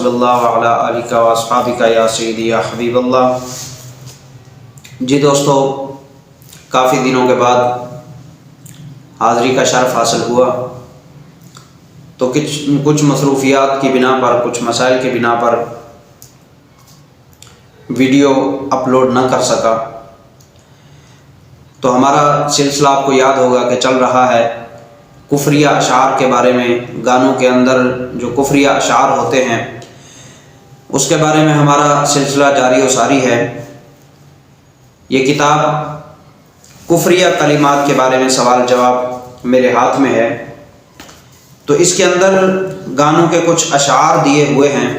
صلی اللہ علیہ آلہ و اصحابہ یا سیدی یا حبیب اللہ۔ جی دوستو، کافی دنوں کے بعد حاضری کا شرف حاصل ہوا، تو کچھ مصروفیات کی بنا پر، کچھ مسائل کی بنا پر ویڈیو اپلوڈ نہ کر سکا۔ تو ہمارا سلسلہ آپ کو یاد ہوگا کہ چل رہا ہے کفریہ اشعار کے بارے میں، گانوں کے اندر جو کفریہ اشعار ہوتے ہیں اس کے بارے میں ہمارا سلسلہ جاری و ساری ہے۔ یہ کتاب کفریہ کلمات کے بارے میں سوال جواب میرے ہاتھ میں ہے، تو اس کے اندر گانوں کے کچھ اشعار دیے ہوئے ہیں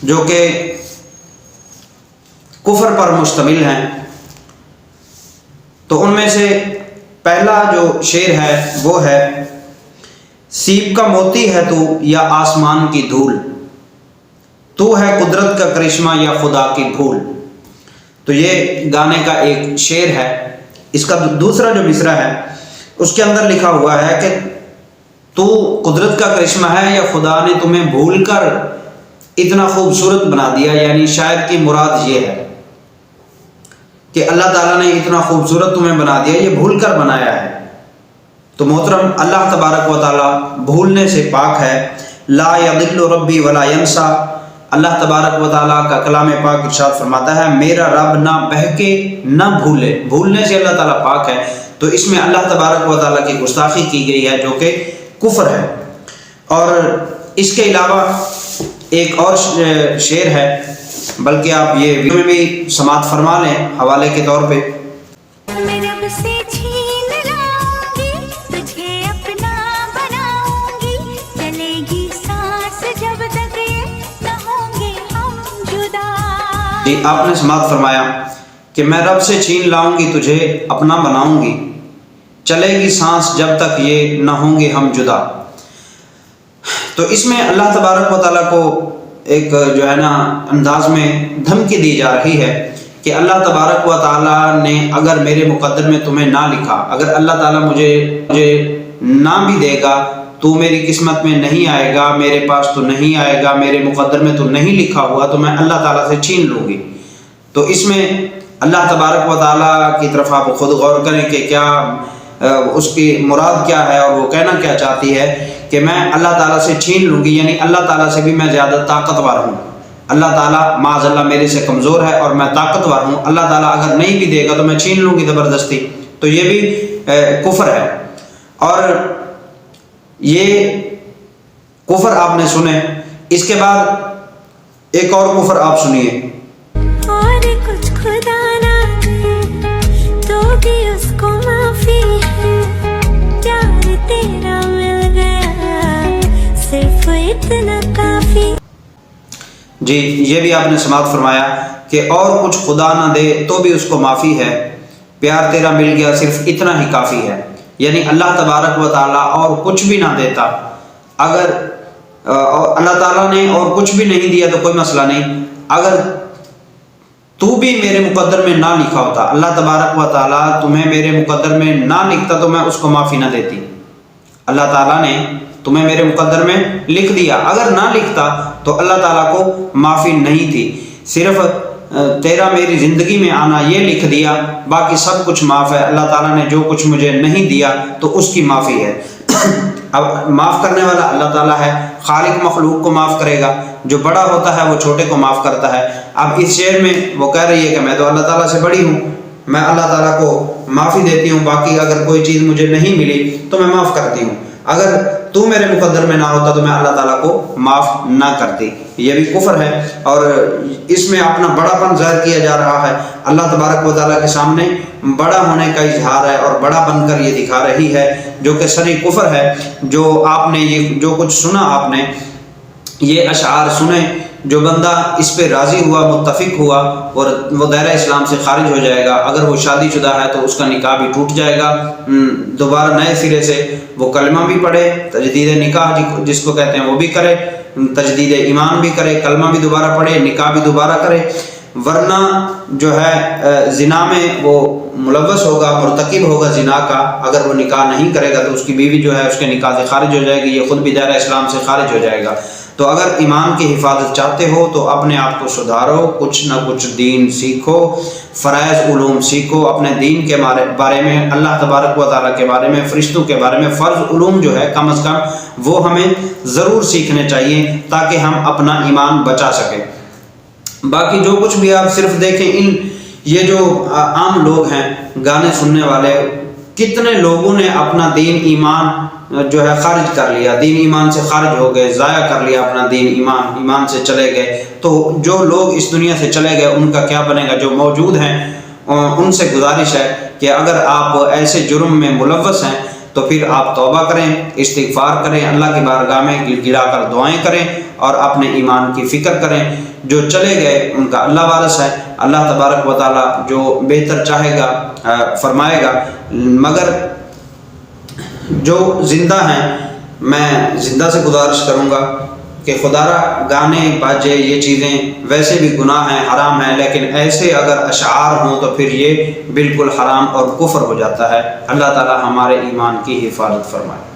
جو کہ کفر پر مشتمل ہیں۔ تو ان میں سے پہلا جو شعر ہے وہ ہے: سیب کا موتی ہے تو یا آسمان کی دھول، تو ہے قدرت کا کرشمہ یا خدا کی بھول۔ تو یہ گانے کا ایک شعر ہے۔ اس کا دوسرا جو مصرع ہے اس کے اندر لکھا ہوا ہے کہ تو قدرت کا کرشمہ ہے یا خدا نے تمہیں بھول کر اتنا خوبصورت بنا دیا، یعنی شاعر کی مراد یہ ہے کہ اللہ تعالیٰ نے اتنا خوبصورت تمہیں بنا دیا، یہ بھول کر بنایا ہے۔ تو محترم، اللہ تبارک و تعالیٰ بھولنے سے پاک ہے۔ لا یضل ربی ولا ینسا، اللہ تبارک و تعالیٰ کا کلام پاک ارشاد فرماتا ہے میرا رب نہ بہکے نہ بھولے، بھولنے سے اللہ تعالیٰ پاک ہے۔ تو اس میں اللہ تبارک و تعالیٰ کی گستاخی کی گئی ہے جو کہ کفر ہے۔ اور اس کے علاوہ ایک اور شعر ہے، بلکہ آپ یہ ویڈیو میں بھی سماعت فرما لیں حوالے کے طور پہ۔ جی، آپ نے سماعت فرمایا کہ میں رب سے چھین لاؤں گی تجھے اپنا بناؤں گی، چلے گی سانس جب تک یہ نہ ہوں گے ہم جدا۔ تو اس میں اللہ تبارک و تعالیٰ کو ایک جو ہے نا انداز میں دھمکی دی جا رہی ہے کہ اللہ تبارک و تعالیٰ نے اگر میرے مقدر میں تمہیں نہ لکھا، اگر اللہ تعالیٰ مجھے نہ بھی دے گا، تو میری قسمت میں نہیں آئے گا، میرے پاس تو نہیں آئے گا، میرے مقدر میں تو نہیں لکھا ہوا، تو میں اللہ تعالیٰ سے چھین لوں گی۔ تو اس میں اللہ تبارک و تعالیٰ کی طرف آپ خود غور کریں کہ کیا اس کی مراد کیا ہے، اور وہ کہنا کیا چاہتی ہے کہ میں اللہ تعالیٰ سے چھین لوں گی، یعنی اللہ تعالیٰ سے بھی میں زیادہ طاقتور ہوں۔ اللہ تعالیٰ معاذ اللہ میرے سے کمزور ہے اور میں طاقتور ہوں، اللہ تعالیٰ اگر نہیں بھی دے گا تو میں چھین لوں گی زبردستی۔ تو یہ بھی کفر ہے۔ اور یہ کفر آپ نے سنے، اس کے بعد ایک اور کفر آپ سنیے۔ اور کچھ خدا نہ دے تو بھی اس کو معافی ہے، پیار تیرا مل گیا صرف اتنا کافی۔ جی، یہ بھی آپ نے سماعت فرمایا کہ اور کچھ خدا نہ دے تو بھی اس کو معافی ہے، پیار تیرا مل گیا صرف اتنا ہی کافی ہے۔ یعنی اللہ تبارک و تعالیٰ اور کچھ بھی نہ دیتا، اگر اللہ تعالیٰ نے اور کچھ بھی نہیں دیا تو کوئی مسئلہ نہیں، اگر تو بھی میرے مقدر میں نہ لکھا ہوتا، اللہ تبارک و تعالیٰ تمہیں میرے مقدر میں نہ لکھتا تو میں اس کو معافی نہ دیتی۔ اللہ تعالیٰ نے تمہیں میرے مقدر میں لکھ دیا، اگر نہ لکھتا تو اللہ تعالیٰ کو معافی نہیں تھی، صرف تیرا میری زندگی میں آنا یہ لکھ دیا، باقی سب کچھ معاف ہے۔ اللہ تعالیٰ نے جو کچھ مجھے نہیں دیا تو اس کی معافی ہے۔ اب معاف کرنے والا اللہ تعالیٰ ہے، خالق مخلوق کو معاف کرے گا، جو بڑا ہوتا ہے وہ چھوٹے کو معاف کرتا ہے۔ اب اس شعر میں وہ کہہ رہی ہے کہ میں تو اللہ تعالیٰ سے بڑی ہوں، میں اللہ تعالیٰ کو معافی دیتی ہوں، باقی اگر کوئی چیز مجھے نہیں ملی تو میں معاف کرتی ہوں، اگر تو میرے مقدر میں نہ ہوتا تو میں اللہ تعالیٰ کو معاف نہ کرتی۔ یہ بھی کفر ہے، اور اس میں اپنا بڑا پن ظاہر کیا جا رہا ہے، اللہ تبارک و تعالیٰ کے سامنے بڑا ہونے کا اظہار ہے، اور بڑا بن کر یہ دکھا رہی ہے، جو کہ صریح کفر ہے۔ جو آپ نے یہ جو کچھ سنا، آپ نے یہ اشعار سنے، جو بندہ اس پہ راضی ہوا، متفق ہوا، اور وہ دائرہ اسلام سے خارج ہو جائے گا۔ اگر وہ شادی شدہ ہے تو اس کا نکاح بھی ٹوٹ جائے گا، دوبارہ نئے سرے سے وہ کلمہ بھی پڑھے، تجدید نکاح جس کو کہتے ہیں وہ بھی کرے، تجدید ایمان بھی کرے، کلمہ بھی دوبارہ پڑھے، نکاح بھی دوبارہ کرے، ورنہ جو ہے زنا میں وہ ملوث ہوگا، مرتکب ہوگا زنا کا۔ اگر وہ نکاح نہیں کرے گا تو اس کی بیوی جو ہے اس کے نکاح سے خارج ہو جائے گی، یہ خود بھی دائرہ اسلام سے خارج ہو جائے گا۔ تو اگر ایمان کی حفاظت چاہتے ہو تو اپنے آپ کو سدھارو، کچھ نہ کچھ دین سیکھو، فرائض علوم سیکھو، اپنے دین کے بارے میں، اللہ تبارک و تعالیٰ کے بارے میں، فرشتوں کے بارے میں فرض علوم جو ہے کم از کم وہ ہمیں ضرور سیکھنے چاہیے تاکہ ہم اپنا ایمان بچا سکیں۔ باقی جو کچھ بھی آپ صرف دیکھیں، یہ جو عام لوگ ہیں گانے سننے والے، کتنے لوگوں نے اپنا دین ایمان جو ہے خارج کر لیا، دین ایمان سے خارج ہو گئے، ضائع کر لیا اپنا دین ایمان سے چلے گئے۔ تو جو لوگ اس دنیا سے چلے گئے ان کا کیا بنے گا؟ جو موجود ہیں ان سے گزارش ہے کہ اگر آپ ایسے جرم میں ملوث ہیں تو پھر آپ توبہ کریں، استغفار کریں، اللہ کی بارگاہ میں گڑا کر دعائیں کریں اور اپنے ایمان کی فکر کریں۔ جو چلے گئے ان کا اللہ وارث ہے، اللہ تبارک و تعالیٰ جو بہتر چاہے گا فرمائے گا۔ مگر جو زندہ ہیں، میں زندہ سے گزارش کروں گا کہ خدا را گانے باجے یہ چیزیں ویسے بھی گناہ ہیں، حرام ہیں، لیکن ایسے اگر اشعار ہوں تو پھر یہ بالکل حرام اور کفر ہو جاتا ہے۔ اللہ تعالیٰ ہمارے ایمان کی حفاظت فرمائے۔